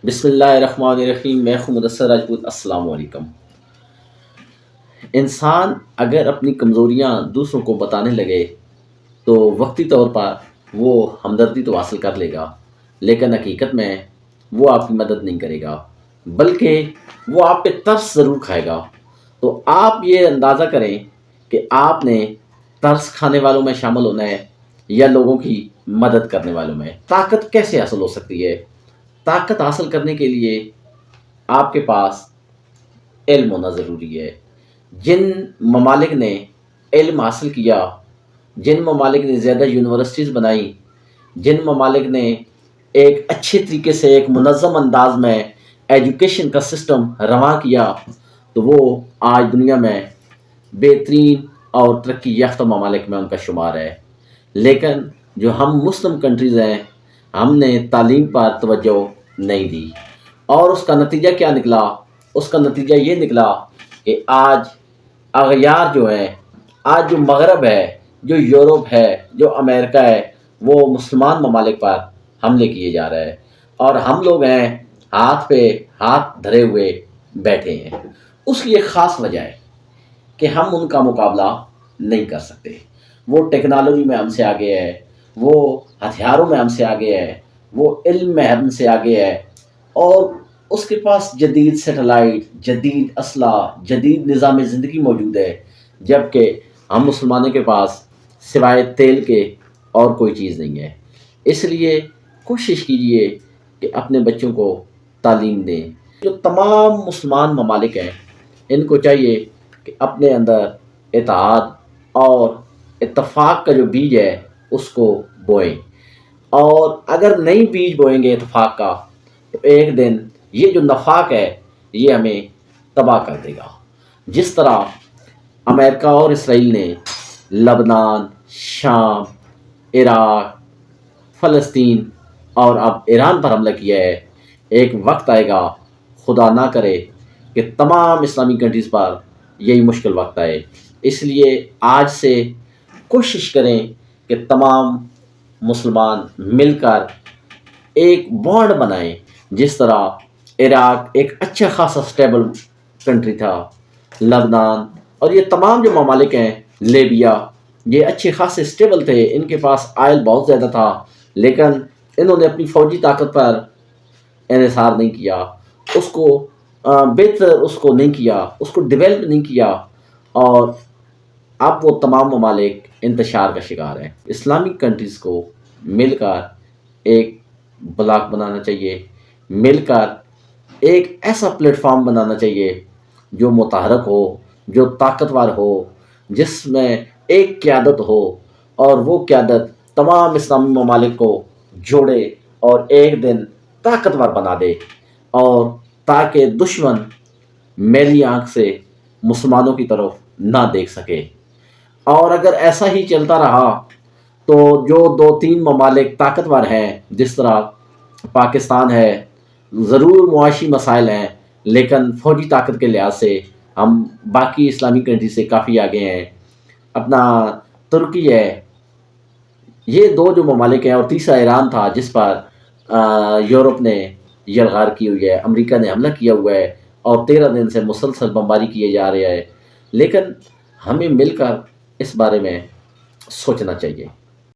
بسم اللہ الرحمن الرحیم، میں ہوں مدثر راجپوت۔ السلام علیکم۔ انسان اگر اپنی کمزوریاں دوسروں کو بتانے لگے تو وقتی طور پر وہ ہمدردی تو حاصل کر لے گا، لیکن حقیقت میں وہ آپ کی مدد نہیں کرے گا، بلکہ وہ آپ پہ ترس ضرور کھائے گا۔ تو آپ یہ اندازہ کریں کہ آپ نے ترس کھانے والوں میں شامل ہونا ہے یا لوگوں کی مدد کرنے والوں میں۔ طاقت کیسے حاصل ہو سکتی ہے؟ طاقت حاصل کرنے کے لیے آپ کے پاس علم ہونا ضروری ہے۔ جن ممالک نے علم حاصل کیا، جن ممالک نے زیادہ یونیورسٹیز بنائیں، جن ممالک نے ایک اچھے طریقے سے ایک منظم انداز میں ایجوکیشن کا سسٹم رواں کیا، تو وہ آج دنیا میں بہترین اور ترقی یافتہ ممالک میں ان کا شمار ہے۔ لیکن جو ہم مسلم کنٹریز ہیں، ہم نے تعلیم پر توجہ نہیں دی، اور اس کا نتیجہ کیا نکلا؟ اس کا نتیجہ یہ نکلا کہ آج اغیار جو ہیں، آج جو مغرب ہے، جو یورپ ہے، جو امریکہ ہے، وہ مسلمان ممالک پر حملے کیے جا رہے ہیں، اور ہم لوگ ہیں ہاتھ پہ ہاتھ دھرے ہوئے بیٹھے ہیں۔ اس کی ایک خاص وجہ ہے کہ ہم ان کا مقابلہ نہیں کر سکتے۔ وہ ٹیکنالوجی میں ہم سے آگے ہے، وہ ہتھیاروں میں ہم سے آگے ہے، وہ علم میں ہم سے آگے ہے، اور اس کے پاس جدید سیٹلائٹ، جدید اسلحہ، جدید نظام زندگی موجود ہے، جبکہ ہم مسلمانوں کے پاس سوائے تیل کے اور کوئی چیز نہیں ہے۔ اس لیے کوشش کیجئے کہ اپنے بچوں کو تعلیم دیں۔ جو تمام مسلمان ممالک ہیں، ان کو چاہیے کہ اپنے اندر اتحاد اور اتفاق کا جو بیج ہے اس کو بوئیں، اور اگر نہیں بیج بوئیں گے اتفاق کا، تو ایک دن یہ جو نفاق ہے یہ ہمیں تباہ کر دے گا۔ جس طرح امریکہ اور اسرائیل نے لبنان، شام، عراق، فلسطین اور اب ایران پر حملہ کیا ہے، ایک وقت آئے گا، خدا نہ کرے کہ تمام اسلامی کنٹریز پر یہی مشکل وقت آئے۔ اس لیے آج سے کوشش کریں کہ تمام مسلمان مل کر ایک بانڈ بنائیں۔ جس طرح عراق ایک اچھا خاصا سٹیبل کنٹری تھا، لبنان اور یہ تمام جو ممالک ہیں، لیبیا، یہ اچھے خاصے سٹیبل تھے، ان کے پاس آئل بہت زیادہ تھا، لیکن انہوں نے اپنی فوجی طاقت پر انحصار نہیں کیا، اس کو بہتر اس کو نہیں کیا، اس کو ڈیولپ نہیں کیا، اور اب وہ تمام ممالک انتشار کا شکار ہیں۔ اسلامک کنٹریز کو مل کر ایک بلاک بنانا چاہیے، مل کر ایک ایسا پلیٹ فارم بنانا چاہیے جو متحرک ہو، جو طاقتور ہو، جس میں ایک قیادت ہو، اور وہ قیادت تمام اسلامی ممالک کو جوڑے اور ایک دن طاقتور بنا دے، اور تاکہ دشمن میلی آنکھ سے مسلمانوں کی طرف نہ دیکھ سکے۔ اور اگر ایسا ہی چلتا رہا تو جو دو تین ممالک طاقتور ہیں، جس طرح پاکستان ہے، ضرور معاشی مسائل ہیں، لیکن فوجی طاقت کے لحاظ سے ہم باقی اسلامی کنٹری سے کافی آگے ہیں۔ اپنا ترکی ہے، یہ دو جو ممالک ہیں، اور تیسرا ایران تھا جس پر یورپ نے یلغار کی ہوئی ہے، امریکہ نے حملہ کیا ہوا ہے، اور 13 دن سے مسلسل بمباری کیے جا رہے ہیں۔ لیکن ہمیں مل کر اس بارے میں سوچنا چاہیے۔